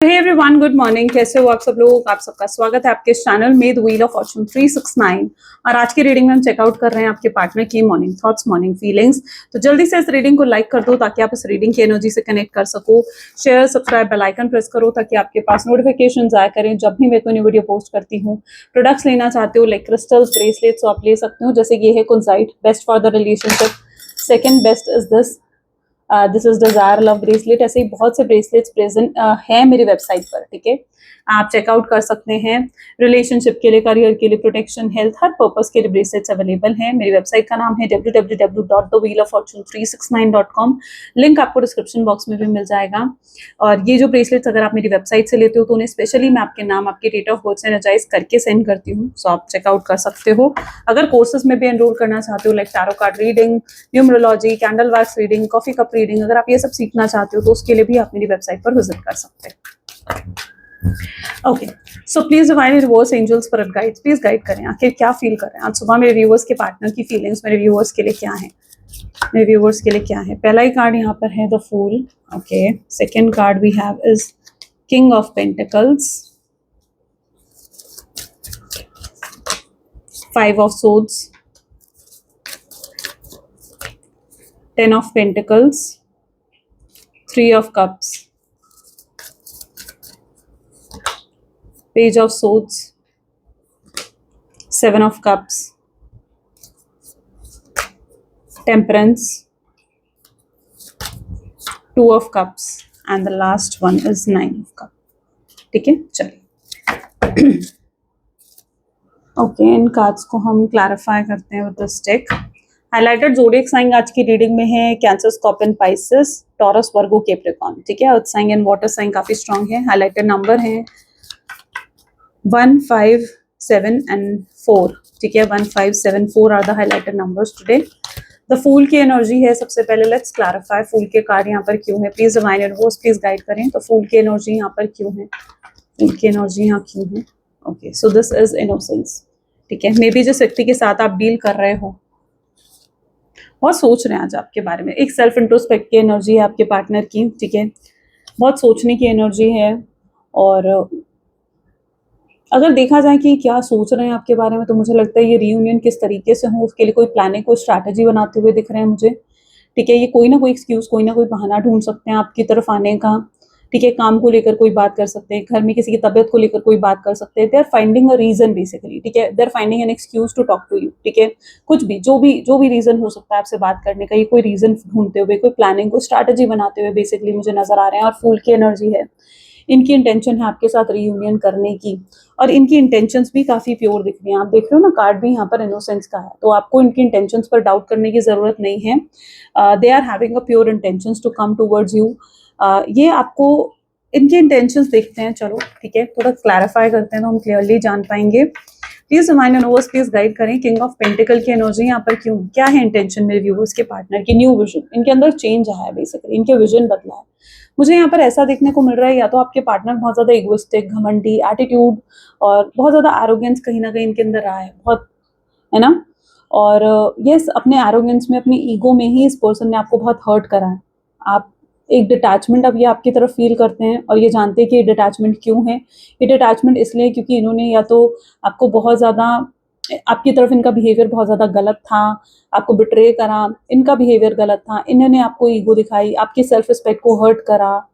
Hey everyone, good morning. कैसे हो आप सब लोग? आप सबका स्वागत है आपके चैनल में द व्हील ऑफ फॉर्चून 369। और आज की रीडिंग में हम चेकआउट कर रहे हैं आपके पार्टनर की मॉर्निंग थॉट्स, मॉर्निंग फीलिंग्स। तो जल्दी से इस रीडिंग को लाइक कर दो ताकि आप इस रीडिंग की एनर्जी से कनेक्ट कर सको। Share, subscribe, bell icon press करो ताकि आपके पास नोटिफिकेशन आया करें जब भी मैं कोई वीडियो पोस्ट करती हूँ। प्रोडक्ट्स लेना चाहते हो लाइक क्रिस्टल्स, ब्रेसलेट्स, तो आप ले सकते हो। जैसे ये है kunzite, best for the relationship. Second best is this is desire love bracelet. ऐसे ही बहुत से ब्रेसलेट्स प्रेजेंट हैं मेरी वेबसाइट पर, ठीक है, आप चेकआउट कर सकते हैं। रिलेशनशिप के लिए, करियर के लिए, प्रोटेक्शन, हेल्थ, हर पर्पस के लिए ब्रेसलेट्स अवेलेबल हैं। मेरी वेबसाइट का नाम है www.thewheeloffortune369.com। लिंक आपको डिस्क्रिप्शन बॉक्स में भी मिल जाएगा। और ये जो ब्रेसलेट्स अगर आप मेरी वेबसाइट से लेते हो तो उन्हें स्पेशली मैं आपके नाम, आपके डेट ऑफ बर्थ से एनर्जाइज करके सेंड करती हूँ, सो आप चेकआउट कर सकते हो। अगर कोर्सेज में भी एनरोल करना चाहते हो like tarot card reading, numerology, candle wax reading, coffee cup reading, अगर आप ये सब सीखना चाहते हो तो उसके लिए भी आप मेरी वेबसाइट पर विजिट कर सकते हैं। Okay, so please divine rivers angels spirit guides, please guide करें आखिर क्या फील कर रहे हैं आज सुबह मेरे व्यूअर्स के पार्टनर की फीलिंग्स मेरे व्यूअर्स के लिए क्या है, मेरे व्यूअर्स के लिए क्या है। पहला ही कार्ड यहाँ पर है the fool. Okay, second card we have is king of pentacles, five of swords, ten of pentacles, three of cups, page of swords, seven of cups, temperance, two of cups and the last one is nine of cup. ठीक है, चलिए okay, इन cards को हम clarify करते हैं with this deck. Highlighted zodiac sign आज की reading में है Cancer, Scorpion, Pisces, Taurus, Virgo, Capricorn. ठीक है, earth sign and water sign काफी स्ट्रांग है। हाइलाइटेड नंबर है 1, 5, 7 एंड 4। ठीक है, 1, 5, 7, 4 are the highlighted numbers today. The fool की एनर्जी है। सबसे पहले लेट्स क्लैरिफाई फूल के कार्ड यहाँ पर क्यों है। Please divine advice please guide करें। तो फूल की एनर्जी यहाँ पर क्यों है, फूल की एनर्जी यहाँ क्यों है। Okay, so this is innocence. ठीक है, मे बी जिस व्यक्ति के साथ आप डील कर रहे हो बहुत सोच रहे हैं आज आपके बारे में। एक सेल्फ इंट्रोस्पेक्ट की एनर्जी है आपके पार्टनर की। ठीक है, बहुत सोचने की एनर्जी है। और अगर देखा जाए कि क्या सोच रहे हैं आपके बारे में तो मुझे लगता है ये रियूनियन किस तरीके से हो उसके लिए कोई प्लानिंग, कोई स्ट्रैटेजी बनाते हुए दिख रहे हैं मुझे। ठीक है, ये कोई ना कोई एक्सक्यूज, कोई ना कोई बहाना ढूंढ सकते हैं आपकी तरफ आने का। ठीक है, काम को लेकर कोई बात कर सकते हैं, घर में किसी की तबीयत को लेकर कोई बात कर सकते हैं। They are finding a reason basically. ठीक है, they are finding an excuse to talk to you. ठीक है, कुछ भी जो भी रीजन हो सकता है आपसे बात करने का, ये कोई रीजन ढूंढते हुए, कोई प्लानिंग, कोई स्ट्रैटेजी बनाते हुए बेसिकली मुझे नजर आ रहे हैं। और फूल की एनर्जी है, इनकी इंटेंशन है आपके साथ रीयूनियन करने की। और इनकी इंटेंशंस भी काफी प्योर दिख रही हैं। आप देख रहे हो ना, कार्ड भी यहाँ पर इनोसेंस का है, तो आपको इनकी इंटेंशंस पर डाउट करने की जरूरत नहीं है। They are having a pure intentions to come towards you. ये आपको इनकी इंटेंशंस देखते हैं। चलो ठीक है, थोड़ा क्लैरिफाई करते हैं तो हम क्लियरली जान पाएंगे। Please divine universe please guide करें। किंग ऑफ पेंटिकल की एनर्जी यहाँ पर क्यों, क्या है इंटेंशन मेरे व्यूअर्स के पार्टनर की। न्यू विजन, इनके अंदर चेंज आया है बेसिकली, इनके विजन बदला है। मुझे यहाँ पर ऐसा देखने को मिल रहा है या तो आपके पार्टनर बहुत ज्यादा इगोइस्टिक, घमंडी, एटीट्यूड और बहुत ज्यादा एरोगेंस कहीं ना कहीं इनके अंदर आया है, बहुत, है ना। और यस, अपने एरोगेंस में, अपनी ईगो में ही इस पर्सन ने आपको बहुत हर्ट करा है। आप एक डिटैचमेंट अब ये आपकी तरफ फील करते हैं और ये जानते हैं कि ये डिटैचमेंट क्यों है। ये डिटैचमेंट इसलिए क्योंकि इन्होंने या तो आपको बहुत ज़्यादा, आपकी तरफ इनका बिहेवियर बहुत ज़्यादा गलत था, आपको बिट्रे करा, इनका बिहेवियर गलत था, इन्होंने आपको ईगो दिखाई, आपकी सेल्फ रिस्पेक्ट को हर्ट करा।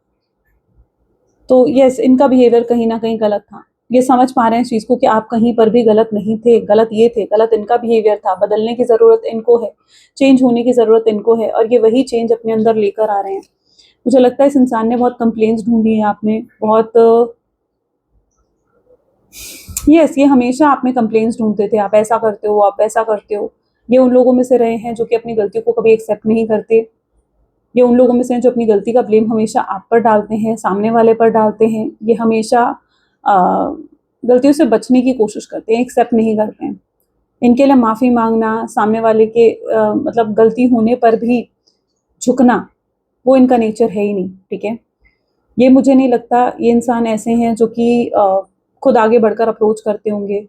तो यस, इनका बिहेवियर कहीं ना कहीं गलत था। ये समझ पा रहे हैं इस चीज़ को कि आप कहीं पर भी गलत नहीं थे, गलत ये थे, गलत इनका बिहेवियर था। बदलने की ज़रूरत इनको है, चेंज होने की ज़रूरत इनको है और ये वही चेंज अपने अंदर लेकर आ रहे हैं। मुझे लगता है इस इंसान ने बहुत कंप्लेंट्स ढूंढी है आपने, बहुत, यस, ये हमेशा आप में कंप्लेंट्स ढूंढते थे, आप ऐसा करते हो, आप वैसा करते हो। ये उन लोगों में से रहे हैं जो कि अपनी गलतियों को कभी एक्सेप्ट नहीं करते। ये उन लोगों में से हैं जो अपनी गलती का ब्लेम हमेशा आप पर डालते हैं, सामने वाले पर डालते हैं। ये हमेशा गलतियों से बचने की कोशिश करते हैं, एक्सेप्ट नहीं करते हैं। इनके लिए माफ़ी मांगना, सामने वाले के मतलब गलती होने पर भी झुकना, वो इनका नेचर है ही नहीं। ठीक है, ये मुझे नहीं लगता ये इंसान ऐसे हैं जो कि खुद आगे बढ़कर अप्रोच करते होंगे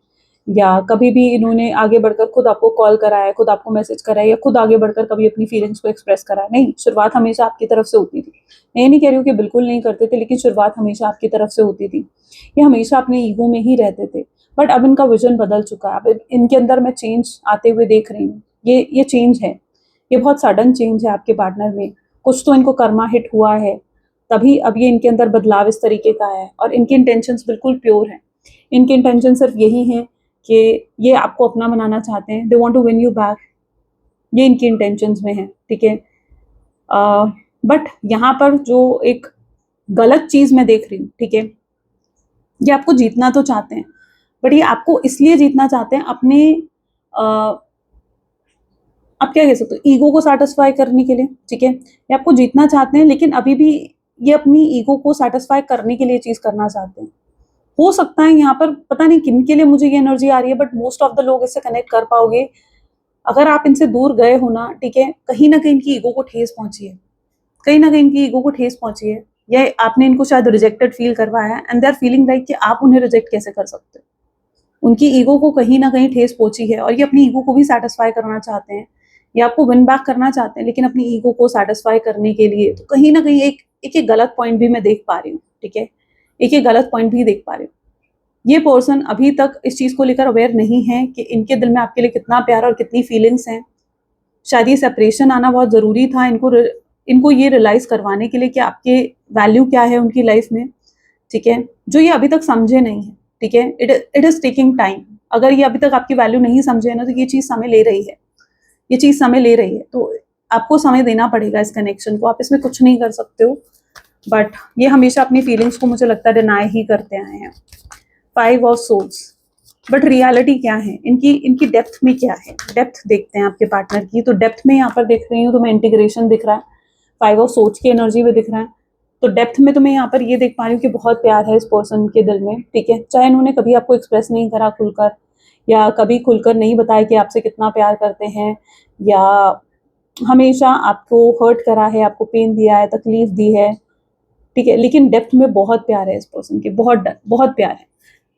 या कभी भी इन्होंने आगे बढ़कर खुद आपको कॉल करा है, खुद आपको मैसेज करा है, या खुद आगे बढ़कर कभी अपनी फीलिंग्स को एक्सप्रेस करा है? नहीं, शुरुआत हमेशा आपकी तरफ से होती थी। मैं ये नहीं कह रही हूँ कि बिल्कुल नहीं करते थे, लेकिन शुरुआत हमेशा आपकी तरफ से होती थी। ये हमेशा अपने ईगो में ही रहते थे, बट अब इनका विजन बदल चुका है। अब इनके अंदर मैं चेंज आते हुए देख रही हूँ। ये चेंज है, ये बहुत सडन चेंज है आपके पार्टनर में। कुछ तो इनको कर्मा हिट हुआ है, तभी अब ये इनके अंदर बदलाव इस तरीके का है, और इनकी इंटेंशंस बिल्कुल प्योर हैं। इनकी इंटेंशन सिर्फ यही है कि ये आपको अपना बनाना चाहते हैं, they want to win you back. ये इनकी इंटेंशंस में है, ठीक है। बट यहाँ पर जो एक गलत चीज मैं देख रही हूँ, ठीक है, ये आपको जीतना तो चाहते हैं, बट ये आपको इसलिए जीतना चाहते हैं अपने आप क्या कह सकते हो, ईगो को सैटिस्फाई करने के लिए, ठीक है। ये आपको जीतना चाहते हैं, लेकिन अभी भी ये अपनी ईगो को सैटिस्फाई करने के लिए चीज करना चाहते हैं। हो सकता है यहाँ पर पता नहीं किन के लिए मुझे ये एनर्जी आ रही है, बट मोस्ट ऑफ द लोग इससे कनेक्ट कर पाओगे। अगर आप इनसे दूर गए हो ना, ठीक है, कहीं ना कहीं इनकी ईगो को ठेस पहुंची है, कहीं ना कहीं इनकी ईगो को ठेस पहुंची है, या आपने इनको शायद रिजेक्टेड फील करवाया है, and they are feeling like कि आप उन्हें रिजेक्ट कैसे कर सकते हो। उनकी ईगो को कहीं ना कहीं ठेस पहुंची है, और ये अपनी ईगो को भी सेटिस्फाई करना चाहते हैं, ये आपको विन बैक करना चाहते हैं, लेकिन अपनी ईगो को सेटिस्फाई करने के लिए तो कहीं ना कहीं एक गलत पॉइंट भी मैं देख पा रही हूँ, ठीक है, एक गलत पॉइंट भी देख पा रही हूँ। ये पर्सन अभी तक इस चीज को लेकर अवेयर नहीं है कि इनके दिल में आपके लिए कितना प्यार और कितनी फीलिंग्स हैं। शायद ये सेपरेशन आना बहुत जरूरी था इनको ये रियलाइज करवाने के लिए कि आपके वैल्यू क्या है उनकी लाइफ में, ठीक है, जो ये अभी तक समझे नहीं है, ठीक है। It is taking time. अगर ये अभी तक आपकी वैल्यू नहीं समझे ना, तो ये चीज समय ले रही है, ये चीज समय ले रही है। तो आपको समय देना पड़ेगा इस कनेक्शन को, आप इसमें कुछ नहीं कर सकते हो। बट ये हमेशा अपनी फीलिंग्स को मुझे लगता है डिनाई ही करते आए हैं। 5 ऑफ सोल्स, बट रियलिटी क्या है इनकी, इनकी डेप्थ में क्या है, डेप्थ देखते हैं आपके पार्टनर की। तो डेप्थ में यहाँ पर देख रही हूँ तो मैं इंटीग्रेशन दिख रहा है, 5 ऑफ सोल्स की एनर्जी में दिख रहा है। तो डेप्थ में तो मैं यहाँ पर ये देख पा रही हूँ कि बहुत प्यार है इस पर्सन के दिल में, ठीक है। चाहे इन्होंने कभी आपको एक्सप्रेस नहीं करा खुलकर, या कभी खुलकर नहीं बताया कि आपसे कितना प्यार करते हैं, या हमेशा आपको हर्ट करा है, आपको पेन दिया है, तकलीफ दी है, ठीक है, लेकिन डेप्थ में बहुत प्यार है इस पर्सन की, बहुत प्यार है।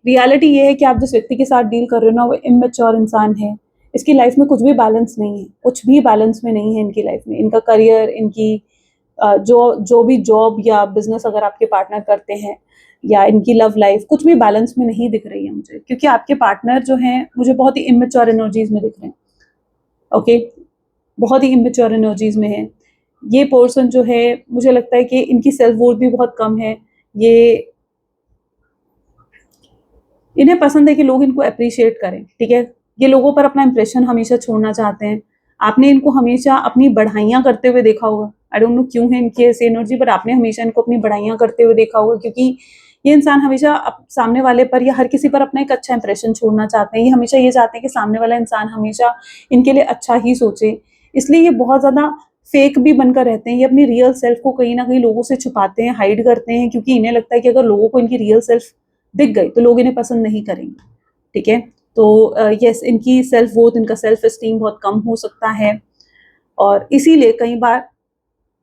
रियलिटी ये है कि आप जिस व्यक्ति के साथ डील कर रहे हो ना, वो इमेच्योर इंसान है। इसकी लाइफ में कुछ भी बैलेंस नहीं है, कुछ भी बैलेंस में नहीं है इनकी लाइफ में। इनका करियर, इनकी जो भी जॉब या बिजनेस अगर आपके पार्टनर करते हैं, या इनकी लव लाइफ, कुछ भी बैलेंस में नहीं दिख रही है मुझे, क्योंकि आपके पार्टनर जो हैं मुझे बहुत ही इमेच्योर एनर्जीज में दिख रहे हैं, ओके, बहुत ही इमेच्योर एनर्जीज में है। ये पर्सन जो है मुझे लगता है कि इनकी सेल्फ वर्थ भी बहुत कम है। ये इन्हें पसंद है कि लोग इनको अप्रिशिएट करें, ठीक है। ये लोगों पर अपना इंप्रेशन हमेशा छोड़ना चाहते हैं। आपने इनको हमेशा अपनी बढ़ाइयाँ करते हुए देखा होगा, आई डोंट नो क्यों है इनकी ऐसी एनर्जी, बट आपने हमेशा इनको अपनी बढ़ाइयाँ करते हुए देखा होगा, क्योंकि ये इंसान हमेशा सामने वाले पर या हर किसी पर अपना एक अच्छा इंप्रेशन छोड़ना चाहते हैं। ये हमेशा ये चाहते हैं कि सामने वाला इंसान हमेशा इनके लिए अच्छा ही सोचे, इसलिए ये बहुत ज़्यादा फेक भी बनकर रहते हैं। ये अपनी रियल सेल्फ को कहीं ना कहीं लोगों से छुपाते हैं, हाइड करते हैं, क्योंकि इन्हें लगता है कि अगर लोगों को इनकी रियल सेल्फ दिख गई तो लोग इन्हें पसंद नहीं करेंगे, ठीक है। तो यस, इनकी सेल्फ वर्थ, इनका सेल्फ एस्टीम बहुत कम हो सकता है, और इसीलिए कई बार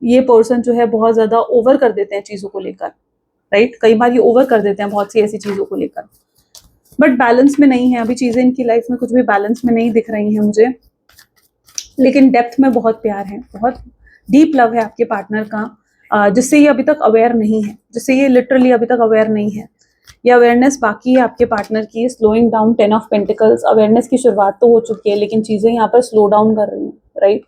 ये पर्सन जो है बहुत ज़्यादा ओवर कर देते हैं चीज़ों को लेकर, राइट। कई बार ये ओवर कर देते हैं बहुत सी ऐसी चीज़ों को लेकर, बट बैलेंस में नहीं है अभी चीज़ें इनकी लाइफ में, कुछ भी बैलेंस में नहीं दिख रही हैं मुझे। लेकिन डेप्थ में बहुत प्यार है, बहुत डीप लव है आपके पार्टनर का, जिससे ये अभी तक अवेयर नहीं है, जिससे ये लिटरली अभी तक अवेयर नहीं है। ये अवेयरनेस बाकी है आपके पार्टनर की, slowing down, 10 of pentacles. Awareness की शुरुआत तो हो चुकी है, लेकिन चीज़ें यहाँ पर स्लो डाउन कर रही हैं, राइट।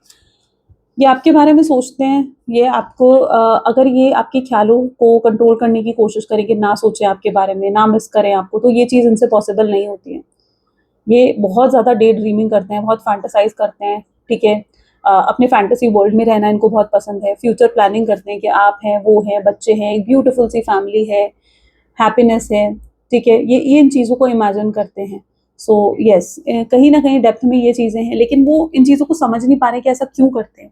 ये आपके बारे में सोचते हैं, ये आपको अगर ये आपके ख्यालों को कंट्रोल करने की कोशिश करें कि ना सोचें आपके बारे में, ना मिस करें आपको, तो ये चीज़ इनसे पॉसिबल नहीं होती है। ये बहुत ज़्यादा डे ड्रीमिंग करते हैं, बहुत फैंटेसाइज करते हैं, ठीक है। अपने फैंटेसी वर्ल्ड में रहना इनको बहुत पसंद है। फ्यूचर प्लानिंग करते हैं कि आप हैं, वो हैं, बच्चे हैं, एक ब्यूटीफुल सी फैमिली है, हैप्पीनेस है, ठीक है। ये इन चीज़ों को इमेजिन करते हैं। सो यस, कहीं ना कहीं डेप्थ में ये चीज़ें हैं, लेकिन वो इन चीज़ों को समझ नहीं पा रहे कि ऐसा क्यों करते हैं,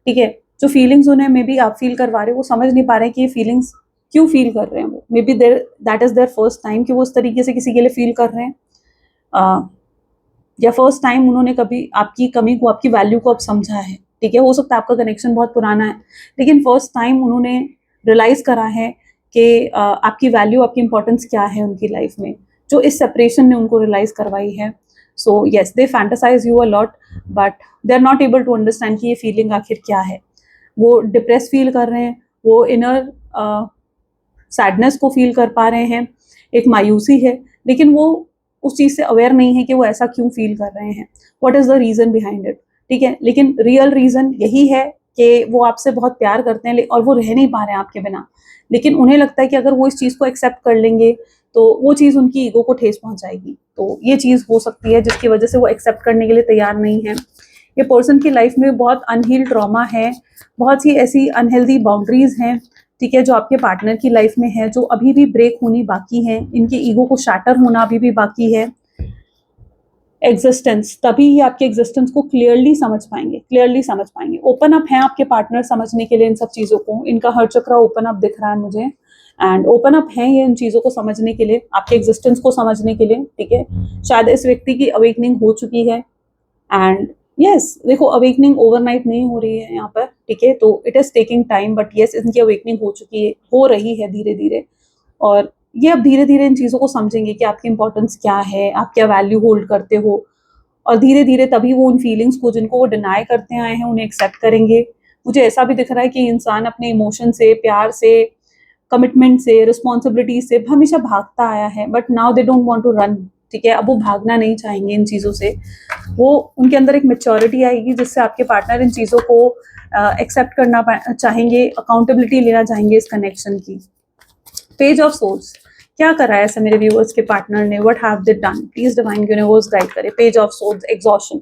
ठीक है। जो फीलिंग्स उन्हें मे बी आप फील करवा रहे हो, वो समझ नहीं पा रहे कि ये फीलिंग्स क्यों फील कर रहे हैं वो। Maybe that is their first time कि वो उस तरीके से किसी के लिए फील कर रहे हैं, या फर्स्ट टाइम उन्होंने कभी आपकी कमी को, आपकी वैल्यू को अब समझा है, ठीक है। हो सकता है आपका कनेक्शन बहुत पुराना है, लेकिन फर्स्ट टाइम उन्होंने रियलाइज करा है कि आपकी वैल्यू, आपकी इंपॉर्टेंस क्या है उनकी लाइफ में। जो इस सेपरेशन ने उनको रियलाइज करवाई है. So yes, they fantasise you a lot, but they are not able to understand कि ये फीलिंग आखिर क्या है. वो डिप्रेस फील कर रहे हैं, वो इनर सैडनेस को फील कर पा रहे हैं, एक मायूसी है, लेकिन वो उस चीज़ से अवेयर नहीं है कि वो ऐसा क्यों फील कर रहे हैं, what is the reason behind it. ठीक है, लेकिन रियल रीज़न यही है कि वो आपसे बहुत प्यार करते हैं और वो रह नहीं पा रहे हैं आपके बिना. लेकिन उन्हें लगता है कि अगर वो इस चीज़ को एक्सेप्ट कर लेंगे तो वो चीज़ उनकी ईगो को ठेस पहुंचाएगी. तो ये चीज़ हो सकती है जिसकी वजह से वो एक्सेप्ट करने के लिए तैयार नहीं है. ये पर्सन की लाइफ में बहुत अनहील्ड ट्रॉमा है, बहुत सी ऐसी अनहेल्दी बाउंड्रीज हैं, ठीक है, जो आपके पार्टनर की लाइफ में है, जो अभी भी ब्रेक होनी बाकी है. इनके ईगो को शाटर होना अभी भी बाकी है. एग्जिस्टेंस, तभी ये आपके एग्जिस्टेंस को क्लियरली समझ पाएंगे. ओपन अप हैं आपके पार्टनर समझने के लिए इन सब चीज़ों को. इनका हर चक्रा ओपन अप दिख रहा है मुझे, एंड ओपन अप हैं ये इन चीज़ों को समझने के लिए, आपके एग्जिस्टेंस को समझने के लिए. ठीक है, शायद इस व्यक्ति की अवेकनिंग हो चुकी है. एंड यस, देखो अवेकनिंग ओवरनाइट नहीं हो रही है यहाँ पर. ठीक है, तो it is taking time, but yes, इनकी अवेकनिंग हो रही है धीरे धीरे. और ये अब धीरे धीरे इन चीज़ों को समझेंगे कि आपकी इंपॉर्टेंस क्या है, आप क्या वैल्यू होल्ड करते हो. और धीरे धीरे तभी वो उन फीलिंग्स को जिनको वो डिनाई करते आए हैं उन्हें एक्सेप्ट करेंगे. मुझे ऐसा भी दिख रहा है कि इंसान अपने इमोशन से, प्यार से, कमिटमेंट से, रिस्पॉन्सिबिलिटी से हमेशा भागता आया है, but now they don't want to run. ठीक है, अब वो भागना नहीं चाहेंगे इन चीज़ों से. वो उनके अंदर एक मैच्योरिटी आएगी जिससे आपके पार्टनर इन चीज़ों को एक्सेप्ट करना चाहेंगे, अकाउंटेबिलिटी लेना चाहेंगे इस कनेक्शन की. पेज ऑफ सोर्स, क्या करा है ऐसा मेरे व्यूअर्स के पार्टनर ने, what have they done, please divine universe guide करे. Page of swords, exhaustion.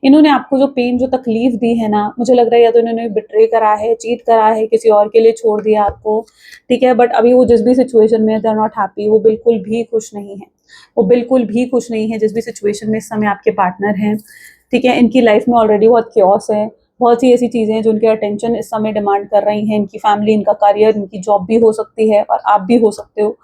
इन्होंने आपको जो पेन, जो तकलीफ दी है ना, मुझे लग रहा है या तो इन्होंने बिट्रे करा है, चीट करा है, किसी और के लिए छोड़ दिया आपको. ठीक है, बट अभी वो जिस भी सिचुएशन में है, दे आर नॉट हैप्पी. वो बिल्कुल भी खुश नहीं है, वो बिल्कुल भी खुश नहीं है जिस भी सिचुएशन में इस समय आपके पार्टनर हैं. ठीक है, इनकी लाइफ में ऑलरेडी बहुत क्योस है, बहुत सी ऐसी चीज़ें हैं जो उनके अटेंशन इस समय डिमांड कर रही हैं. इनकी फैमिली, इनका करियर, इनकी जॉब भी हो सकती है, और आप भी हो सकते हो.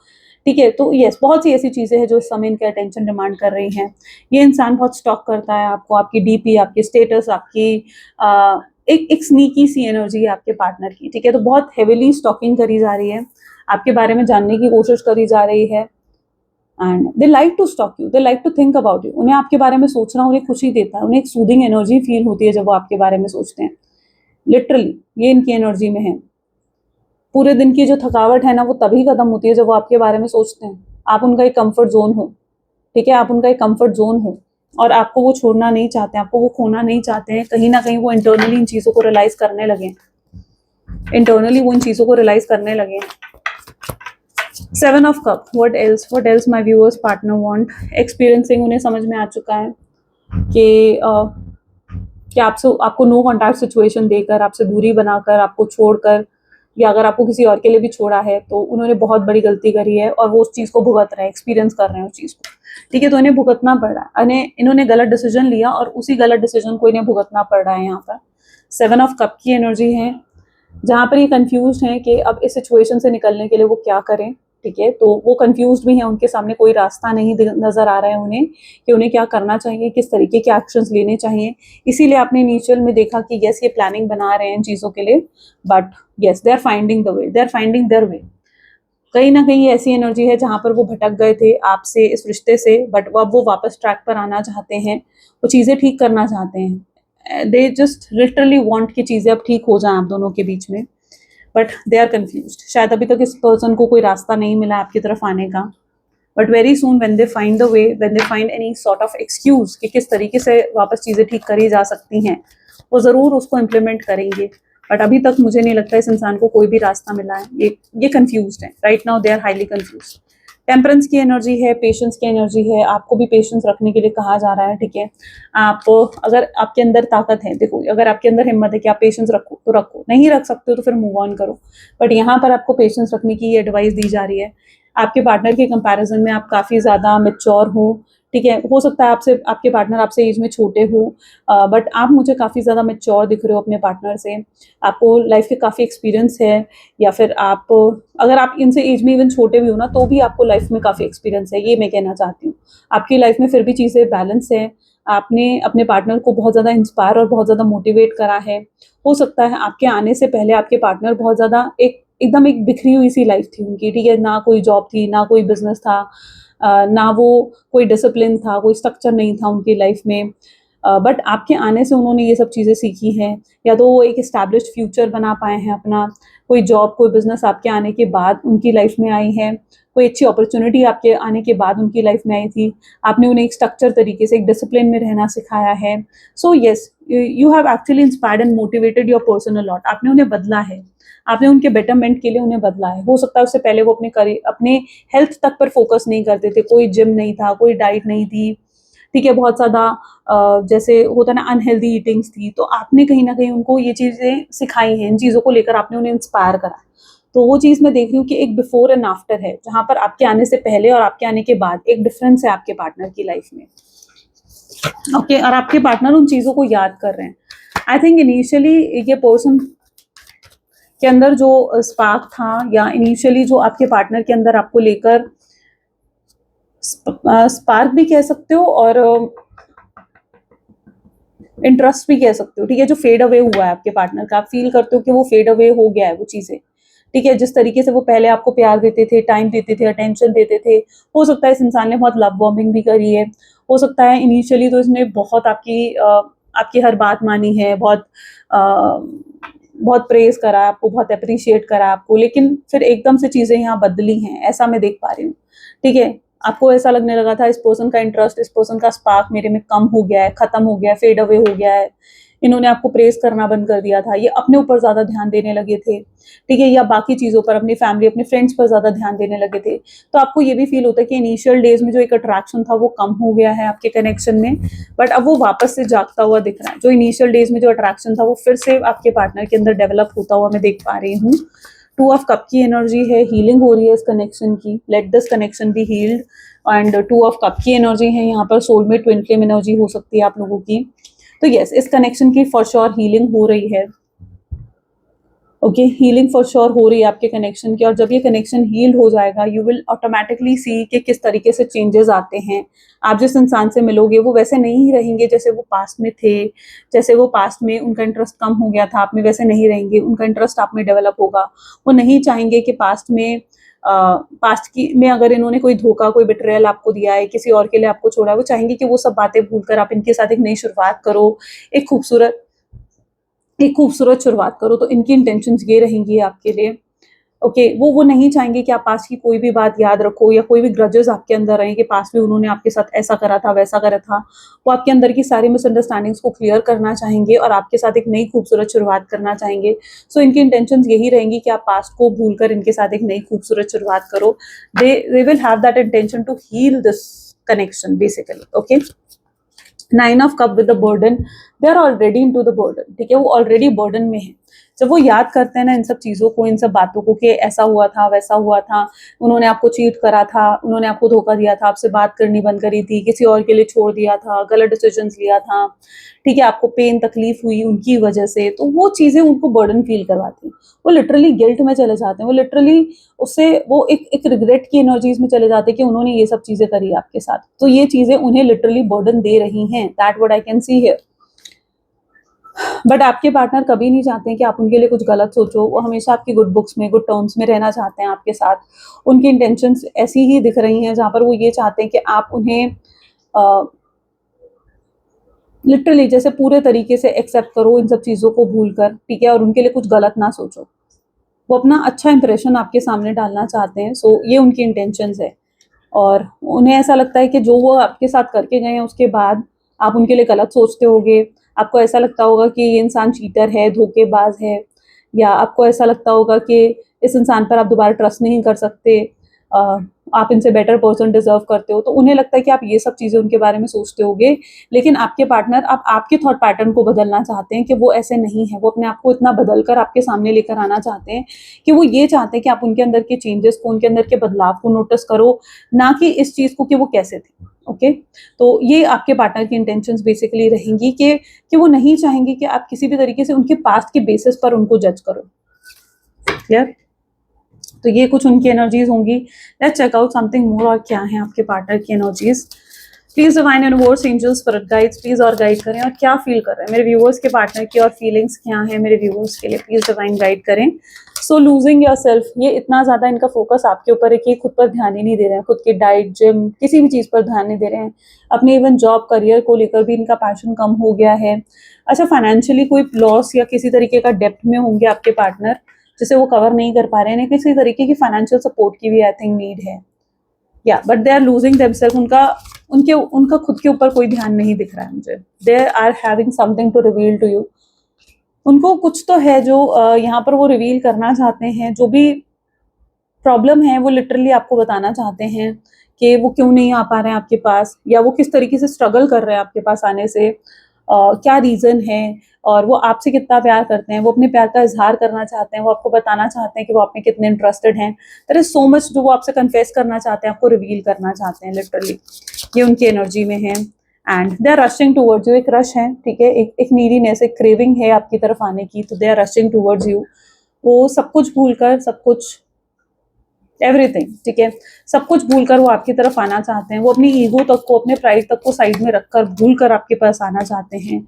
ठीक है, तो यस, बहुत सी ऐसी चीज़ें हैं जो इस समय इनके अटेंशन डिमांड कर रही हैं. ये इंसान बहुत स्टॉक करता है आपको, आपकी डीपी, आपके स्टेटस, आपकी एक स्नीकी सी एनर्जी है आपके पार्टनर की. ठीक है, तो बहुत हेविली स्टॉकिंग करी जा रही है, आपके बारे में जानने की कोशिश करी जा रही है. And they like to stalk you, they like to think about you. उन्हें आपके बारे में सोचना उन्हें खुशी देता है, उन्हें एक सूदिंग एनर्जी फील होती है जब वो आपके बारे में सोचते हैं. लिटरली ये इनकी एनर्जी में है. पूरे दिन की जो थकावट है ना, वो तभी खत्म होती है जब वो आपके बारे में सोचते हैं. आप उनका एक कंफर्ट जोन हो. ठीक है, आप उनका एक कंफर्ट जोन हो, और आपको वो छोड़ना नहीं चाहते, आपको वो खोना नहीं चाहते हैं. कहीं ना कहीं वो इंटरनली इन चीज़ों को रियलाइज करने लगे, seven of cup, what else my viewers partner want. Experiencing, उन्हें समझ में आ चुका है कि आपको नो कॉन्टैक्ट सिचुएशन देकर, आपसे दूरी बनाकर, आपको छोड़कर, या अगर आपको किसी और के लिए भी छोड़ा है तो उन्होंने बहुत बड़ी गलती करी है, और वो उस चीज़ को भुगत रहे हैं, एक्सपीरियंस कर रहे हैं उस चीज़ को. ठीक है, तो इन्हें भुगतना पड़ रहा है. इन्होंने गलत डिसीजन लिया और उसी गलत डिसीजन को इन्हें भुगतना पड़ रहा है. यहाँ पर सेवन ऑफ कप की एनर्जी है, जहाँ पर ये कंफ्यूज हैं कि अब इस सिचुएशन से निकलने के लिए वो क्या करें. ठीक है, तो वो कंफ्यूज भी हैं, उनके सामने कोई रास्ता नहीं नजर आ रहा है उन्हें कि उन्हें क्या करना चाहिए, किस तरीके के एक्शंस लेने चाहिए. इसीलिए आपने इनिशियल में देखा कि यस, ये प्लानिंग बना रहे हैं इन चीज़ों के लिए, but yes, they are finding the way, they are finding their way. कहीं ना कहीं ऐसी एनर्जी है जहाँ पर वो भटक गए थे आपसे, इस रिश्ते से, बट अब वो वापस ट्रैक पर आना चाहते हैं, वो चीज़ें ठीक करना चाहते हैं. दे जस्ट लिटरली वांट कि चीज़ें अब ठीक हो जाएं आप दोनों के बीच में, बट दे आर कन्फ्यूज्ड. शायद अभी तक इस पर्सन को कोई रास्ता नहीं मिला आपकी तरफ आने का, but very soon when they find the way, when they find any sort of excuse कि किस तरीके से वापस चीज़ें ठीक करी जा सकती हैं, वो ज़रूर उसको इम्प्लीमेंट करेंगे. बट अभी तक मुझे नहीं लगता इस इंसान को कोई भी रास्ता मिला है. ये कन्फ्यूज्ड है right now, they are highly confused. Temperance की एनर्जी है, पेशेंस की एनर्जी है. आपको भी पेशेंस रखने के लिए कहा जा रहा है. ठीक है, आप, अगर आपके अंदर ताकत है, देखो अगर आपके अंदर हिम्मत है कि आप पेशेंस रखो तो रखो, नहीं रख सकते हो तो फिर मूव ऑन करो. बट यहाँ पर आपको पेशेंस रखने की ये एडवाइस दी जा रही है. आपके पार्टनर के कंपैरिजन में आप काफ़ी ज़्यादा मैच्योर हो. ठीक है, हो सकता है आपके पार्टनर आपसे एज में छोटे हो, बट आप मुझे काफ़ी ज़्यादा मैच्योर दिख रहे हो अपने पार्टनर से. आपको लाइफ के काफ़ी एक्सपीरियंस है, या फिर अगर आप इनसे एज में इवन छोटे भी हो ना, तो भी आपको लाइफ में काफ़ी एक्सपीरियंस है. ये मैं कहना चाहती हूँ. आपकी लाइफ में फिर भी चीज़ें बैलेंस है. आपने अपने पार्टनर को बहुत ज़्यादा इंस्पायर और बहुत ज़्यादा मोटिवेट करा है. हो सकता है आपके आने से पहले आपके पार्टनर बहुत ज़्यादा एकदम एक बिखरी हुई सी लाइफ थी उनकी. ठीक है, ना कोई जॉब थी, ना कोई बिजनेस था, ना वो कोई डिसिप्लिन था, कोई स्ट्रक्चर नहीं था उनकी लाइफ में, बट आपके आने से उन्होंने ये सब चीज़ें सीखी हैं, या तो वो एक इस्टेब्लिश्ड फ्यूचर बना पाए हैं अपना, कोई जॉब कोई बिजनेस आपके आने के बाद उनकी लाइफ में आई है, कोई अच्छी अपॉर्चुनिटी आपके आने के बाद उनकी लाइफ में आई थी, आपने उन्हें एक स्ट्रक्चर तरीके से एक डिसिप्लिन में रहना सिखाया है। So yes, you have actually inspired and motivated your person a lot. आपने उन्हें बदला है, आपने उनके बेटरमेंट के लिए उन्हें बदला है। हो सकता है उससे पहले वो अपने हेल्थ तक पर फोकस नहीं करते थे, कोई जिम नहीं था, कोई डाइट नहीं थी, ठीक है, बहुत ज़्यादा जैसे होता है ना अनहेल्दी ईटिंग्स थी, तो आपने कहीं ना कहीं उनको ये चीज़ें सिखाई हैं, इन चीज़ों को लेकर आपने उन्हें इंस्पायर करा। तो वो चीज़ मैं देख रही हूँ कि एक बिफोर एंड आफ्टर है, जहाँ पर आपके आने से पहले और आपके आने के बाद एक डिफरेंस है आपके पार्टनर की लाइफ में। ओके, और आपके पार्टनर उन चीज़ों को याद कर रहे हैं। आई थिंक इनिशियली ये पर्सन के अंदर जो स्पार्क था, या इनिशियली जो आपके पार्टनर के अंदर आपको लेकर स्पार्क भी कह सकते हो और इंटरेस्ट भी कह सकते हो, ठीक है, जो फेड अवे हुआ है आपके पार्टनर का, आप फील करते हो कि वो फेड अवे हो गया है वो चीज़ें, ठीक है, जिस तरीके से वो पहले आपको प्यार देते थे, टाइम देते थे, अटेंशन देते थे। हो सकता है इस इंसान ने बहुत लव बॉम्बिंग भी करी है, हो सकता है इनिशियली तो इसने बहुत आपकी हर बात मानी है, बहुत प्रेज करा आपको, बहुत अप्रिशिएट करा आपको, लेकिन फिर एकदम से चीज़ें यहाँ बदली हैं, ऐसा मैं देख पा रही हूँ, ठीक है। आपको ऐसा लगने लगा था इस पर्सन का इंटरेस्ट, इस पर्सन का स्पार्क मेरे में कम हो गया है, खत्म हो गया है, फेड अवे हो गया है, इन्होंने आपको प्रेज करना बंद कर दिया था, ये अपने ऊपर ज्यादा ध्यान देने लगे थे, ठीक है, या बाकी चीजों पर, अपनी फैमिली, अपने फ्रेंड्स पर ज्यादा ध्यान देने लगे थे। तो आपको ये भी फील होता है कि इनिशियल डेज में जो एक अट्रैक्शन था वो कम हो गया है आपके कनेक्शन में, बट अब वो वापस से जागता हुआ दिख रहा है। जो इनिशियल डेज में जो अट्रैक्शन था वो फिर से आपके पार्टनर के अंदर डेवलप होता हुआ मैं देख पा रही हूँ। 2 ऑफ कप की एनर्जी है, हीलिंग हो रही है इस कनेक्शन की, let this connection be healed. And 2 of cup की एनर्जी है यहाँ पर, सोलमेट ट्विन फ्लेम एनर्जी हो सकती है आप लोगों की। तो यस, इस कनेक्शन की फॉर श्योर हीलिंग हो रही है। ओके, हीलिंग फॉर श्योर हो रही है आपके कनेक्शन की, और जब ये कनेक्शन हील्ड हो जाएगा यू विल ऑटोमेटिकली सी कि किस तरीके से चेंजेस आते हैं। आप जिस इंसान से मिलोगे वो वैसे नहीं रहेंगे जैसे वो पास्ट में थे, जैसे वो पास्ट में उनका इंटरेस्ट कम हो गया था आप में, वैसे नहीं रहेंगे, उनका इंटरेस्ट आप में डेवलप होगा। वो नहीं चाहेंगे कि पास्ट की में अगर इन्होंने कोई धोखा, कोई बिट्रेयल आपको दिया है, किसी और के लिए आपको छोड़ा, वो चाहेंगे कि वो सब बातें भूलकर आप इनके साथ एक नई शुरुआत करो, एक खूबसूरत शुरुआत करो। तो इनकी इंटेंशंस ये रहेंगी आपके लिए। ओके, वो नहीं चाहेंगे कि आप पास्ट की कोई भी बात याद रखो, या कोई भी ग्रजेस आपके अंदर रहे कि पास्ट में उन्होंने आपके साथ ऐसा करा था, वैसा करा था। वो आपके अंदर की सारी मिसअंडरस्टैंडिंग्स को क्लियर करना चाहेंगे और आपके साथ एक नई खूबसूरत शुरुआत करना चाहेंगे। सो इनकी इंटेंशंस यही रहेंगी कि आप पास्ट को भूलकर इनके साथ एक नई खूबसूरत शुरुआत करो। They will have that intention to heal this connection basically. Okay, 9 of cup with the burden, they are already into the burden, ठीक है, वो ऑलरेडी बर्डन में है। जब वो याद करते हैं ना इन सब चीज़ों को, इन सब बातों को कि ऐसा हुआ था, वैसा हुआ था, उन्होंने आपको चीट करा था, उन्होंने आपको धोखा दिया था, आपसे बात करनी बंद करी थी, किसी और के लिए छोड़ दिया था, गलत डिसीजंस लिया था, ठीक है, आपको पेन तकलीफ हुई उनकी वजह से, तो वो चीज़ें उनको बर्डन फील करवाती हैं। वो लिटरली गिल्ट में चले जाते हैं, वो लिटरली उससे वो एक रिग्रेट की एनर्जीज में चले जाते हैं कि उन्होंने ये सब चीज़ें करी आपके साथ। तो ये चीज़ें उन्हें लिटरली बर्डन दे रही हैं, that what I can see here. But आपके पार्टनर कभी नहीं चाहते हैं कि आप उनके लिए कुछ गलत सोचो, वो हमेशा आपकी गुड बुक्स में, गुड टर्म्स में रहना चाहते हैं आपके साथ। उनकी इंटेंशंस ऐसी ही दिख रही हैं जहाँ पर वो ये चाहते हैं कि आप उन्हें लिटरली जैसे पूरे तरीके से एक्सेप्ट करो इन सब चीज़ों को भूल कर, ठीक है, और उनके लिए कुछ गलत ना सोचो। वो अपना अच्छा इंप्रेशन आपके सामने डालना चाहते हैं। सो ये उनकी इंटेंशंस है, और उन्हें ऐसा लगता है कि जो वो आपके साथ करके गए हैं उसके बाद आप उनके लिए गलत सोचते होगे। आपको ऐसा लगता होगा कि ये इंसान चीटर है, धोखेबाज है, या आपको ऐसा लगता होगा कि इस इंसान पर आप दोबारा ट्रस्ट नहीं कर सकते, आप इनसे बेटर पर्सन डिजर्व करते हो। तो उन्हें लगता है कि आप ये सब चीज़ें उनके बारे में सोचते होगे, लेकिन आपके पार्टनर आप आपके थॉट पैटर्न को बदलना चाहते हैं कि वो ऐसे नहीं है। वो अपने आप को इतना बदल कर आपके सामने लेकर आना चाहते हैं कि वो ये चाहते हैं कि आप उनके अंदर के चेंजेस को, उनके अंदर के बदलाव को नोटिस करो, ना कि इस चीज़ को कि वो कैसे थे। ओके, तो ये आपके पार्टनर की इंटेंशंस बेसिकली रहेंगी कि वो नहीं चाहेंगे कि आप किसी भी तरीके से उनके पास्ट के बेसिस पर उनको जज करो। क्लियर? तो ये कुछ उनकी एनर्जीज होंगी। Let's check out something more, और क्या है आपके पार्टनर की energies. Please divine universe, angels, spirit guides, please और गाइड करें, और क्या फील कर रहे हैं मेरे व्यूअर्स के पार्टनर की, और फीलिंग्स क्या है मेरे व्यूअर्स के लिए, प्लीज डिवाइन गाइड करें। सो लूजिंग योर सेल्फ, ये इतना ज़्यादा इनका फोकस आपके ऊपर है कि खुद पर ध्यान ही नहीं दे रहे हैं, खुद की डाइट, जिम, किसी भी चीज़ पर ध्यान नहीं दे रहे हैं। अपने इवन जॉब, करियर को लेकर भी इनका पैशन कम हो गया है। अच्छा, फाइनेंशियली कोई लॉस या किसी तरीके का डेप्ट में होंगे आपके पार्टनर, जिसे वो कवर नहीं कर पा रहे हैं। किसी तरीके की फाइनेंशियल सपोर्ट की भी आई थिंक नीड है, या but they are losing themselves. उनका खुद के ऊपर कोई ध्यान नहीं दिख रहा है मुझे। They are having something to reveal to you. उनको कुछ तो है जो यहाँ पर वो रिवील करना चाहते हैं। जो भी प्रॉब्लम है वो लिटरली आपको बताना चाहते हैं कि वो क्यों नहीं आ पा रहे हैं आपके पास, या वो किस तरीके से स्ट्रगल कर रहे हैं आपके पास आने से, क्या रीज़न है, और वो आपसे कितना प्यार करते हैं। वो अपने प्यार का इजहार करना चाहते हैं, वो आपको बताना चाहते हैं कि वो आप में कितने इंटरेस्टेड हैं। देयर इज सो मच जो वो आपसे कन्फेस करना चाहते हैं, आपको रिवील करना चाहते हैं। लिटरली ये उनकी एनर्जी में है and they are rushing towards you. एक रश है, ठीक है, एक नीडीनेस, एक क्रेविंग है आपकी तरफ आने की, तो they are rushing towards you. वो सब कुछ भूलकर, सब कुछ, एवरीथिंग, ठीक है, सब कुछ भूलकर वो आपकी तरफ आना चाहते हैं। वो अपनी ईगो तक को, अपने प्राइड तक को साइड में रखकर भूलकर आपके पास आना चाहते हैं।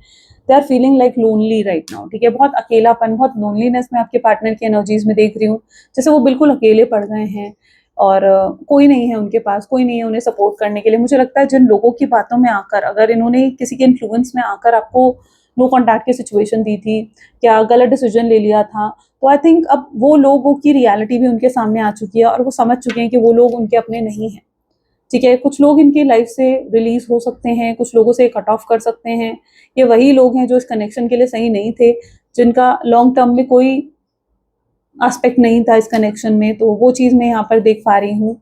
They are feeling like lonely right now, ठीक है, बहुत अकेलापन, बहुत लोनलीनेस में आपके पार्टनर की एनर्जीज में देख रही हूँ। जैसे वो बिल्कुल अकेले पड़ गए हैं और कोई नहीं है उनके पास, कोई नहीं है उन्हें सपोर्ट करने के लिए। मुझे लगता है जिन लोगों की बातों में आकर, अगर इन्होंने किसी के इन्फ्लुएंस में आकर आपको नो कॉन्टैक्ट की सिचुएशन दी थी या गलत डिसीजन ले लिया था, तो आई थिंक अब वो लोगों की रियलिटी भी उनके सामने आ चुकी है और वो समझ चुके हैं कि वो लोग उनके अपने नहीं हैं, ठीक है। कुछ लोग इनकी लाइफ से रिलीज हो सकते हैं, कुछ लोगों से कट ऑफ कर सकते हैं। ये वही लोग हैं जो इस कनेक्शन के लिए सही नहीं थे, जिनका लॉन्ग टर्म में कोई एस्पेक्ट नहीं था इस कनेक्शन में। तो वो चीज़ मैं यहाँ पर देख पा रही हूँ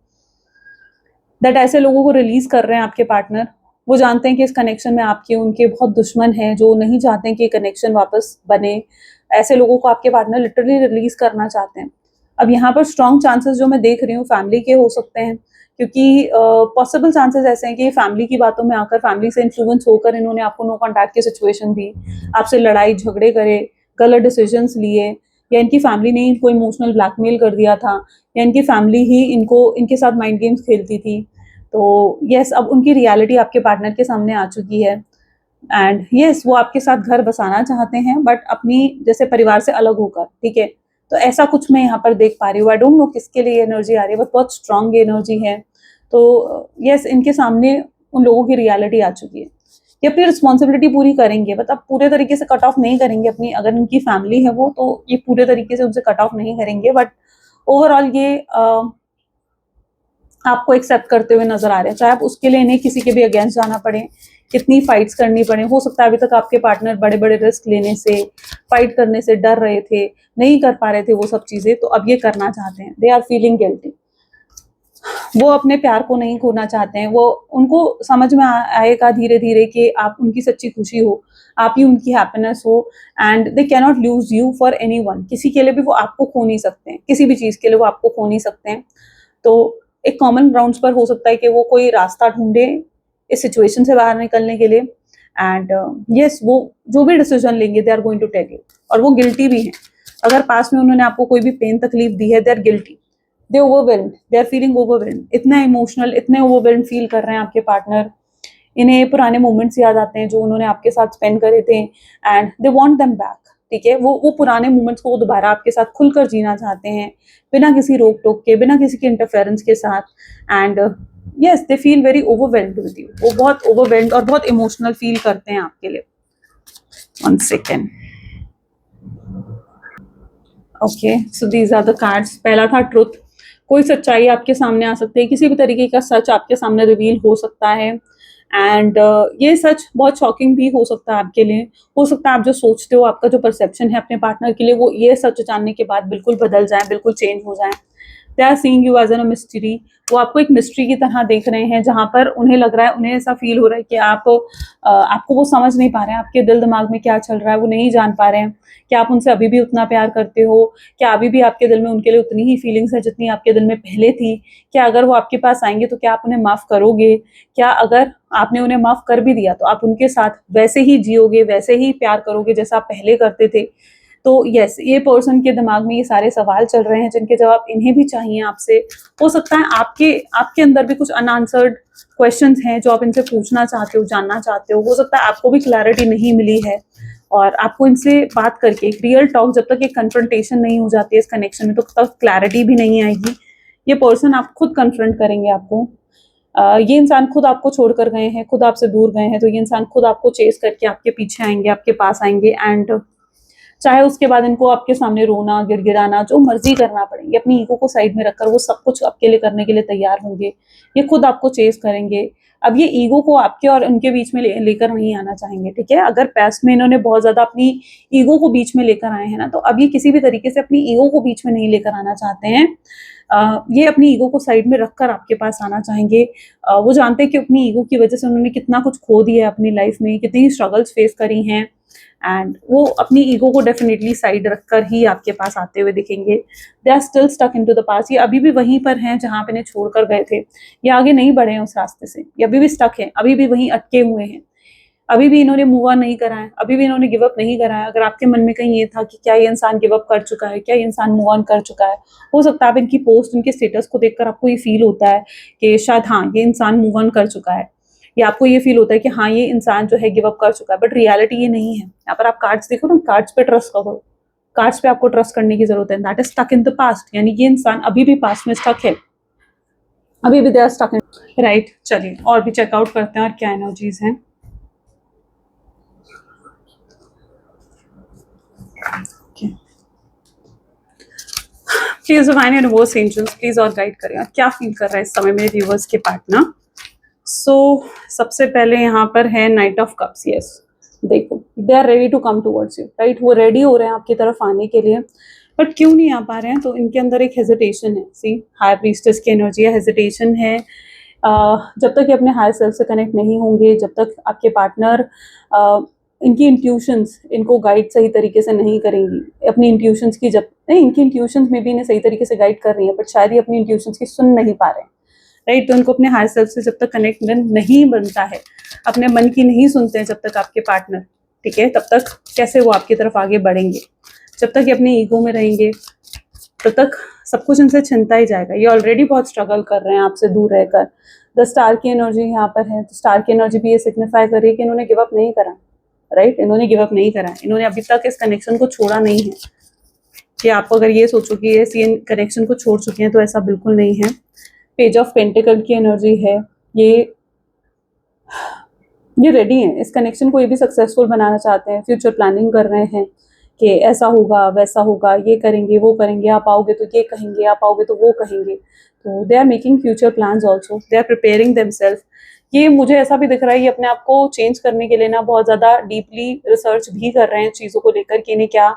दैट ऐसे लोगों को रिलीज कर रहे हैं आपके पार्टनर। वो जानते हैं कि इस कनेक्शन में आपके उनके बहुत दुश्मन हैं जो नहीं चाहते हैं कि कनेक्शन वापस बने। ऐसे लोगों को आपके पार्टनर लिटरली रिलीज करना चाहते हैं। अब यहाँ पर स्ट्रॉन्ग चांसेस जो मैं देख रही हूँ फैमिली के हो सकते हैं, क्योंकि पॉसिबल चांसेस ऐसे हैं कि फैमिली की बातों में आकर, फैमिली से इन्फ्लुएंस होकर इन्होंने आपको नो कॉन्टैक्ट की सिचुएशन दी, आपसे लड़ाई झगड़े करे, गलत डिसीजंस लिए, या इनकी फैमिली ने इनको इमोशनल ब्लैकमेल कर दिया था, या इनकी फैमिली ही इनके साथ माइंड गेम्स खेलती थी। तो यस, अब उनकी रियलिटी आपके पार्टनर के सामने आ चुकी है एंड यस, वो आपके साथ घर बसाना चाहते हैं बट अपनी जैसे परिवार से अलग होकर, ठीक है। तो ऐसा कुछ मैं यहाँ पर देख पा रही हूँ। आई डोंट नो किसके लिए एनर्जी आ रही है, बट बहुत स्ट्रांग एनर्जी है। तो यस, इनके सामने उन लोगों की रियलिटी आ चुकी है। ये अपनी रिस्पॉन्सिबिलिटी पूरी करेंगे, मतलब पूरे तरीके से कट ऑफ नहीं करेंगे अपनी, अगर उनकी फैमिली है वो, तो ये पूरे तरीके से उनसे कट ऑफ नहीं करेंगे, बट ओवरऑल ये आपको एक्सेप्ट करते हुए नजर आ रहे हैं। चाहे आप उसके लिए इन्हें किसी के भी अगेंस्ट जाना पड़े, कितनी फाइट्स करनी पड़े। हो सकता है अभी तक आपके पार्टनर बड़े बड़े रिस्क लेने से, फाइट करने से डर रहे थे, नहीं कर पा रहे थे वो सब चीजें, तो अब ये करना चाहते हैं। They are feeling guilty. वो अपने प्यार को नहीं खोना चाहते हैं। वो, उनको समझ में आएगा धीरे धीरे कि आप उनकी सच्ची खुशी हो, आप ही उनकी हैप्पीनेस हो, and they can not lose you for anyone. किसी के लिए भी वो आपको खो नहीं सकते हैं, किसी भी चीज के लिए वो आपको खो नहीं सकते हैं। तो एक कॉमन ग्राउंड्स पर हो सकता है कि वो कोई रास्ता ढूंढे इस सिचुएशन से बाहर निकलने के लिए, एंड यस, वो जो भी डिसीजन लेंगे they are going to tell you. और वो गिल्टी भी हैं। अगर पास में उन्होंने आपको कोई भी पेन तकलीफ दी है, they are guilty, they overwhelmed, they are feeling overwhelmed. इतना इमोशनल, इतने ओवरवेल्म्ड फील कर रहे हैं आपके पार्टनर। इन्हें पुराने मोमेंट्स याद आते हैं जो उन्होंने आपके साथ स्पेंड करे थे and they want them back, ठीक है। वो पुराने मोमेंट्स को दोबारा आपके साथ खुलकर जीना चाहते हैं, बिना किसी रोक टोक के, बिना किसी के इंटरफेरेंस के साथ। And yes, they feel very overwhelmed with you. वो बहुत ओवरवेल्म्ड और बहुत इमोशनल फील करते हैं आपके लिए। 1 second. Okay, so these are the cards. पहला था ट्रुथ। कोई सच्चाई आपके सामने आ सकती है, किसी भी तरीके का सच आपके सामने रिवील हो सकता है एंड ये सच बहुत शॉकिंग भी हो सकता है आपके लिए। हो सकता है आप जो सोचते हो, आपका जो परसेप्शन है अपने पार्टनर के लिए, वो ये सच जानने के बाद बिल्कुल बदल जाए, बिल्कुल चेंज हो जाए। They are seeing you as an a mystery. वो आपको एक मिस्ट्री की तरह देख रहे हैं, जहाँ पर उन्हें लग रहा है, उन्हें ऐसा फील हो रहा है कि आपको वो समझ नहीं पा रहे हैं, आपके दिल दिमाग में क्या चल रहा है वो नहीं जान पा रहे हैं। क्या आप उनसे अभी भी उतना प्यार करते हो? क्या अभी भी आपके दिल में उनके लिए उतनी ही फीलिंग्स है जितनी आपके दिल में पहले थी? क्या अगर वो आपके पास आएंगे तो क्या आप उन्हें माफ करोगे? क्या अगर आपने उन्हें माफ कर भी दिया तो आप उनके साथ वैसे ही जियोगे, वैसे ही प्यार करोगे जैसा आप पहले करते थे? तो यस, ये पर्सन के दिमाग में ये सारे सवाल चल रहे हैं जिनके जवाब इन्हें भी चाहिए आपसे। हो सकता है आपके अंदर भी कुछ अनआंसर्ड क्वेश्चंस हैं जो आप इनसे पूछना चाहते हो, जानना चाहते हो। सकता है आपको भी क्लैरिटी नहीं मिली है और आपको इनसे बात करके एक रियल टॉक, जब तक एक कन्फ्रंटेशन नहीं हो जाती है इस कनेक्शन में, तो तब क्लैरिटी भी नहीं आएगी। ये पर्सन आप खुद कन्फ्रंट करेंगे आपको। ये इंसान खुद आपको छोड़कर गए हैं, खुद आपसे दूर गए हैं, तो ये इंसान खुद आपको चेस करके आपके पीछे आएंगे, आपके पास आएंगे। एंड चाहे उसके बाद इनको आपके सामने रोना, गिड़गिड़ाना, जो मर्जी करना पड़े, ये अपनी ईगो को साइड में रखकर वो सब कुछ आपके लिए करने के लिए तैयार होंगे। ये खुद आपको चेस करेंगे। अब ये ईगो को आपके और उनके बीच में लेकर नहीं आना चाहेंगे, ठीक है। अगर पास्ट में इन्होंने बहुत ज्यादा अपनी ईगो को बीच में लेकर आए हैं ना, तो अब ये किसी भी तरीके से अपनी ईगो को बीच में नहीं लेकर आना चाहते हैं। ये अपनी ईगो को साइड में रखकर आपके पास आना चाहेंगे। वो जानते हैं कि अपनी ईगो की वजह से उन्होंने कितना कुछ खो दिया है अपनी लाइफ में, कितनी स्ट्रगल्स फेस करी हैं। एंड वो अपनी ईगो को डेफिनेटली साइड रखकर ही आपके पास आते हुए दिखेंगे। They are still stuck into the past. ये अभी भी वहीं पर हैं जहां पे इन्हें छोड़कर गए थे। ये आगे नहीं बढ़े हैं उस रास्ते से, ये अभी भी स्टक है, अभी भी वहीं अटके हुए हैं। अभी भी इन्होंने मूव ऑन नहीं करा है, अभी भी इन्होंने गिव अप नहीं करा है। अगर आपके मन में कहीं ये था कि क्या ये इंसान गिव अप कर चुका है, क्या ये इंसान मूव ऑन कर चुका है, हो सकता है आप इनकी पोस्ट, इनके स्टेटस को देखकर आपको ये फील होता है कि शायद हाँ ये इंसान मूव ऑन कर चुका है, या आपको ये फील होता है कि हाँ ये इंसान जो है गिव अप कर चुका है। बट रियलिटी ये नहीं है। यहाँ पर आप कार्ड्स देखो ना, कार्ड्स पे ट्रस्ट करो, कार्ड्स पे आपको ट्रस्ट करने की जरूरत है। That is stuck in the past, यानी ये इंसान अभी भी पास्ट में स्टक है, अभी भी they are stuck in, right. चलिए और भी चेकआउट करते हैं और क्या एनर्जीज हैं। Please divine universe angels please और गाइड करें, और क्या फील कर रहा है इस समय मेरे व्यूअर्स के पार्टनर। सो सबसे पहले यहाँ पर है नाइट ऑफ कप्स। यस, देखो they are ready to come towards you, right. वो रेडी हो रहे हैं आपकी तरफ आने के लिए, बट क्यों नहीं आ पा रहे हैं, तो इनके अंदर एक हेजिटेशन है। सी, हाई प्रीस्टेस की एनर्जी है, हेजिटेशन है। जब तक ये अपने हायर सेल्फ से कनेक्ट नहीं होंगे, जब तक आपके पार्टनर इनकी इंट्यूशंस इनको गाइड सही तरीके से नहीं करेंगी, अपनी इंट्यूशंस की, जब नहीं, इनकी इंट्यूशंस में भी इन्हें सही तरीके से गाइड कर रही है, बट शायद ये अपनी इंट्यूशंस की सुन नहीं पा रहे हैं, राइट। तो इनको अपने हायर सेल्फ से जब तक कनेक्शन नहीं बनता है, अपने मन की नहीं सुनते हैं जब तक आपके पार्टनर, ठीक है, तब तक कैसे वो आपकी तरफ आगे बढ़ेंगे। जब तक ये अपने ईगो में रहेंगे तब तक सब कुछ इनसे छिनता ही जाएगा। ये ऑलरेडी बहुत स्ट्रगल कर रहे हैं आपसे दूर रहकर। द स्टार की एनर्जी यहाँ पर है, तो स्टार की एनर्जी भी ये सिग्निफाई कर रही है कि इन्होंने गिव अप नहीं करा, राइट। इन्होंने गिव अप नहीं करा, इन्होंने अभी तक इस कनेक्शन को छोड़ा नहीं है। कि आप अगर ये सोचो कि ये कनेक्शन को छोड़ चुके हैं, तो ऐसा बिल्कुल नहीं है। पेज ऑफ पेंटिकल की एनर्जी है, ये रेडी हैं इस कनेक्शन को, ये भी सक्सेसफुल बनाना चाहते हैं, फ्यूचर प्लानिंग कर रहे हैं कि ऐसा होगा वैसा होगा, ये करेंगे वो करेंगे, आप आओगे तो ये कहेंगे, आप आओगे तो वो कहेंगे। तो they are making future plans also, they are preparing themselves. ये मुझे ऐसा भी दिख रहा है, ये अपने आप को चेंज करने के लिए ना बहुत ज़्यादा डीपली रिसर्च भी कर रहे हैं चीज़ों को लेकर कि इन्हें क्या,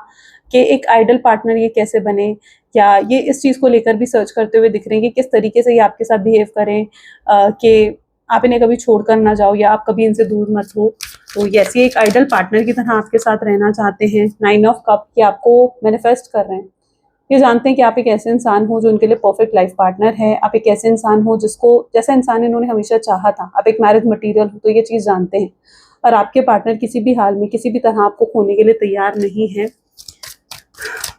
कि एक आइडल पार्टनर ये कैसे बने, या ये इस चीज़ को लेकर भी सर्च करते हुए दिख रहे हैं कि किस तरीके से ये आपके साथ बिहेव करें, कि आप इन्हें कभी छोड़कर ना जाओ या आप कभी इनसे दूर मत हो। तो यस, ये एक आइडल पार्टनर की तरह आपके साथ रहना चाहते हैं। 9 ऑफ कप कि आपको मैनिफेस्ट कर रहे हैं। ये जानते हैं कि आप एक ऐसे इंसान हो जो उनके लिए परफेक्ट लाइफ पार्टनर है। आप एक ऐसे इंसान हो जिसको, जैसा इंसान इन्होंने हमेशा चाहा था, आप एक मैरिज मटीरियल हो, तो ये चीज़ जानते हैं। और आपके पार्टनर किसी भी हाल में, किसी भी तरह आपको खोने के लिए तैयार नहीं है।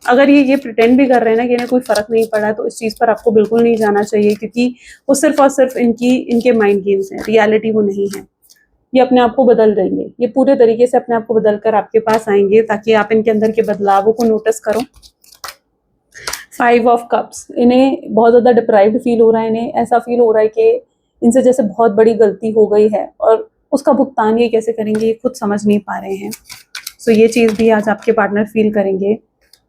अगर ये प्रिटेंड भी कर रहे हैं ना कि इन्हें कोई फर्क नहीं पड़ा, तो इस चीज़ पर आपको बिल्कुल नहीं जाना चाहिए, क्योंकि वो सिर्फ और सिर्फ इनके माइंड गेम्स हैं, रियलिटी वो नहीं है। ये अपने आप को बदल देंगे, ये पूरे तरीके से अपने आप को बदल कर आपके पास आएंगे, ताकि आप इनके अंदर के बदलावों को नोटिस करो। 5 ऑफ कप्स, इन्हें बहुत ज़्यादा डिप्राइव्ड फील हो रहा है, इन्हें ऐसा फील हो रहा है कि इनसे जैसे बहुत बड़ी गलती हो गई है, और उसका भुगतान ये कैसे करेंगे ये खुद समझ नहीं पा रहे हैं। सो ये चीज़ भी आज आपके पार्टनर फील करेंगे।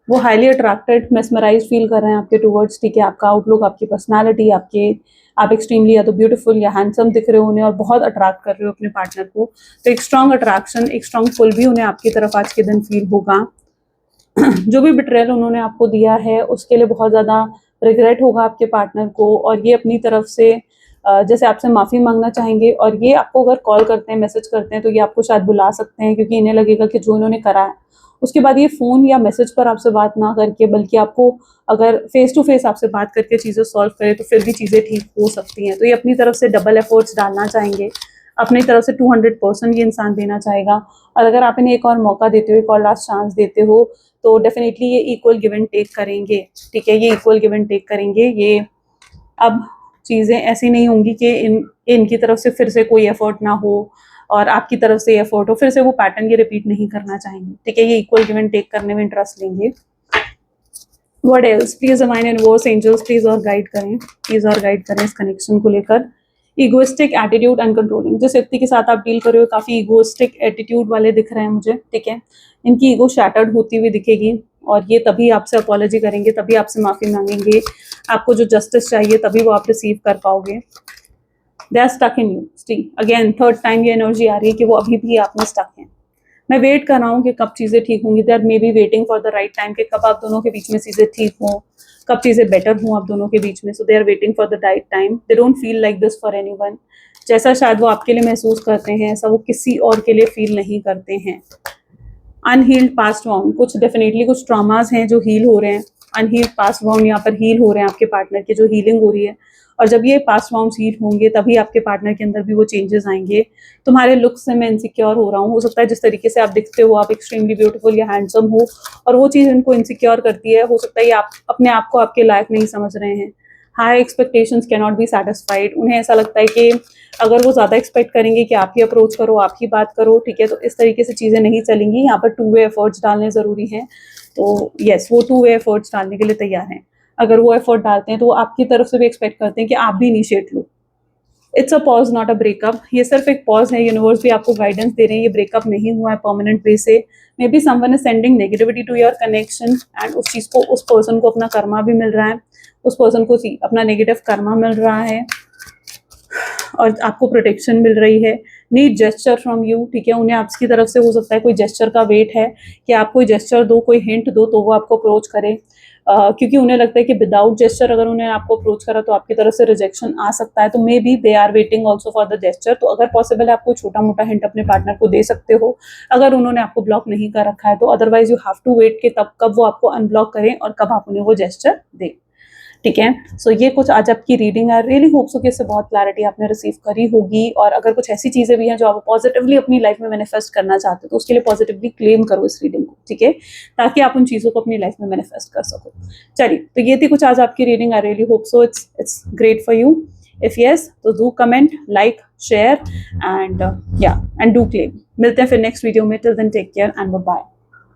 वो हाईली अट्रैक्टेड, मेस्मराइज फील कर रहे हैं आपके टूवर्ड्स, ठीक है। आपका आउटलुक, आपकी पर्सनालिटी, आप एक्सट्रीमली या तो ब्यूटीफुल या हैंडसम दिख रहे हो उन्हें, और बहुत अट्रैक्ट कर रहे हो अपने पार्टनर को। तो एक स्ट्रॉन्ग अट्रैक्शन, एक स्ट्रॉन्ग पुल भी उन्हें आपकी तरफ आज के दिन फील होगा। जो भी बिट्रेयल उन्होंने आपको दिया है उसके लिए बहुत ज़्यादा रिग्रेट होगा आपके पार्टनर को, और ये अपनी तरफ से जैसे आपसे माफ़ी मांगना चाहेंगे। और ये आपको अगर कॉल करते हैं, मैसेज करते हैं, तो ये आपको शायद बुला सकते हैं, क्योंकि इन्हें लगेगा कि जो इन्होंने करा है उसके बाद ये फ़ोन या मैसेज पर आपसे बात ना करके, बल्कि आपको अगर फेस टू फेस आपसे बात करके चीज़ें सॉल्व करें, तो फिर भी चीज़ें ठीक हो सकती हैं। तो ये अपनी तरफ से डबल एफर्ट्स डालना चाहेंगे, अपनी तरफ से 200% ये इंसान देना चाहेगा। और अगर आप इन्हें एक और मौका देते हो, एक और लास्ट चांस देते हो, तो डेफिनेटली ये इक्वल गिव एंड टेक करेंगे, ठीक है। ये इक्वल गिव एंड टेक करेंगे। ये अब चीज़ें ऐसी नहीं होंगी कि इनकी तरफ से फिर से कोई एफर्ट ना हो, और आपकी तरफ से एफर्ट हो, फिर से वो पैटर्न ये रिपीट नहीं करना चाहेंगे, ठीक है, ये इक्वल गिव एंड टेक करने में इंटरेस्ट लेंगे। What else, please divine universe angels please और गाइड करें, प्लीज और गाइड करें इस कनेक्शन को लेकर। इगोइस्टिक एटीट्यूड एंड कंट्रोलिंग, जिस व्यक्ति के साथ आप डील कर रहे हो काफी इगोइस्टिक एटीट्यूड वाले दिख रहे हैं मुझे, ठीक है, इनकी ईगो शैटर्ड होती हुई दिखेगी और ये तभी आपसे अपॉलॉजी करेंगे, तभी आपसे माफी मांगेंगे, आपको जो जस्टिस चाहिए तभी वो आप रिसीव कर पाओगे। They are stuck in you, see again third time ये एनर्जी आ रही है कि वो अभी भी आप में स्टक हैं। मैं वेट कर रहा हूँ कि कब चीजें ठीक होंगी, they are maybe waiting for the right time, कि कब आप दोनों के बीच में चीजें ठीक हों, कब चीजें बेटर हों आप दोनों के बीच में। So they are waiting for the right time, they don't feel like this for anyone. जैसा शायद वो आपके लिए महसूस करते हैं ऐसा वो किसी और के लिए फील नहीं करते हैं। अनहील्ड पास्ट वाउंड, कुछ डेफिनेटली कुछ ट्रॉमास हैं जो हील हो रहे हैं, अनहील्ड पास्ट वाउंड यहाँ पर हील हो रहे हैं आपके पार्टनर की, जो हीलिंग हो रही है। और जब ये पास्ट वाउंड हील होंगे तभी आपके पार्टनर के अंदर भी वो चेंजेस आएंगे। तुम्हारे लुक से मैं इनसिक्योर हो रहा हूँ, हो सकता है जिस तरीके से आप दिखते हो आप एक्सट्रीमली ब्यूटीफुल या हैंडसम हो, और वो चीज़ इनको इनसिक्योर करती है। हो सकता है आप अपने आप को आपके लायक नहीं समझ रहे हैं। High expectations can not be satisfied, उन्हें ऐसा लगता है कि अगर वो ज़्यादा एक्सपेक्ट करेंगे कि आप ही अप्रोच करो, आप ही बात करो, ठीक है, तो इस तरीके से चीज़ें नहीं चलेंगी। यहाँ पर टू वे एफर्ट्स डालने ज़रूरी हैं। तो यस, वो टू वे एफर्ट्स डालने के लिए तैयार हैं। अगर वो एफर्ट डालते हैं तो वो आपकी तरफ से भी एक्सपेक्ट करते हैं कि आप भी initiate low. It's a pause not a breakup, ये सिर्फ एक पॉज है। यूनिवर्स भी आपको गाइडेंस दे रहे हैं, ये ब्रेकअप नहीं हुआ है परमानेंट वे से। Maybe someone is sending negativity to your connection and उस चीज़ को, उस पर्सन को अपना कर्मा भी मिल रहा है, उस पर्सन को अपना नेगेटिव कर्मा मिल रहा है और आपको प्रोटेक्शन मिल रही है। नीड जेस्चर फ्रॉम यू, ठीक है, उन्हें आपकी तरफ से हो सकता है कोई जेस्चर का वेट है कि आप कोई जेस्चर दो, कोई हिंट दो तो वो आपको अप्रोच करें, क्योंकि उन्हें लगता है कि विदाउट जेस्चर अगर उन्हें आपको अप्रोच करा तो आपकी तरफ से रिजेक्शन आ सकता है। तो maybe they are waiting also for the gesture. तो अगर पॉसिबल है आप कोई छोटा मोटा हिंट अपने पार्टनर को दे सकते हो अगर उन्होंने आपको ब्लॉक नहीं कर रखा है तो। Otherwise you have to wait कि तब कब वो आपको अनब्लॉक करें और कब आप उन्हें वो जेस्चर दें, ठीक है। सो ये कुछ आज आपकी रीडिंग है। रियली होप सो कि इससे बहुत क्लैरिटी आपने रिसीव करी होगी। और अगर कुछ ऐसी चीजें भी हैं जो आप पॉजिटिवली अपनी लाइफ में मैनिफेस्ट करना चाहते हो तो उसके लिए पॉजिटिवली क्लेम करो इस रीडिंग को, ठीक है, ताकि आप उन चीजों को अपनी लाइफ में मैनिफेस्ट कर सको। चलिए, तो ये थी कुछ आज आपकी reading. I really hope so it's great for you. If yes तो do comment, like, share and या एंड डू क्लेम। मिलते हैं फिर नेक्स्ट वीडियो में। Till then take care and bye.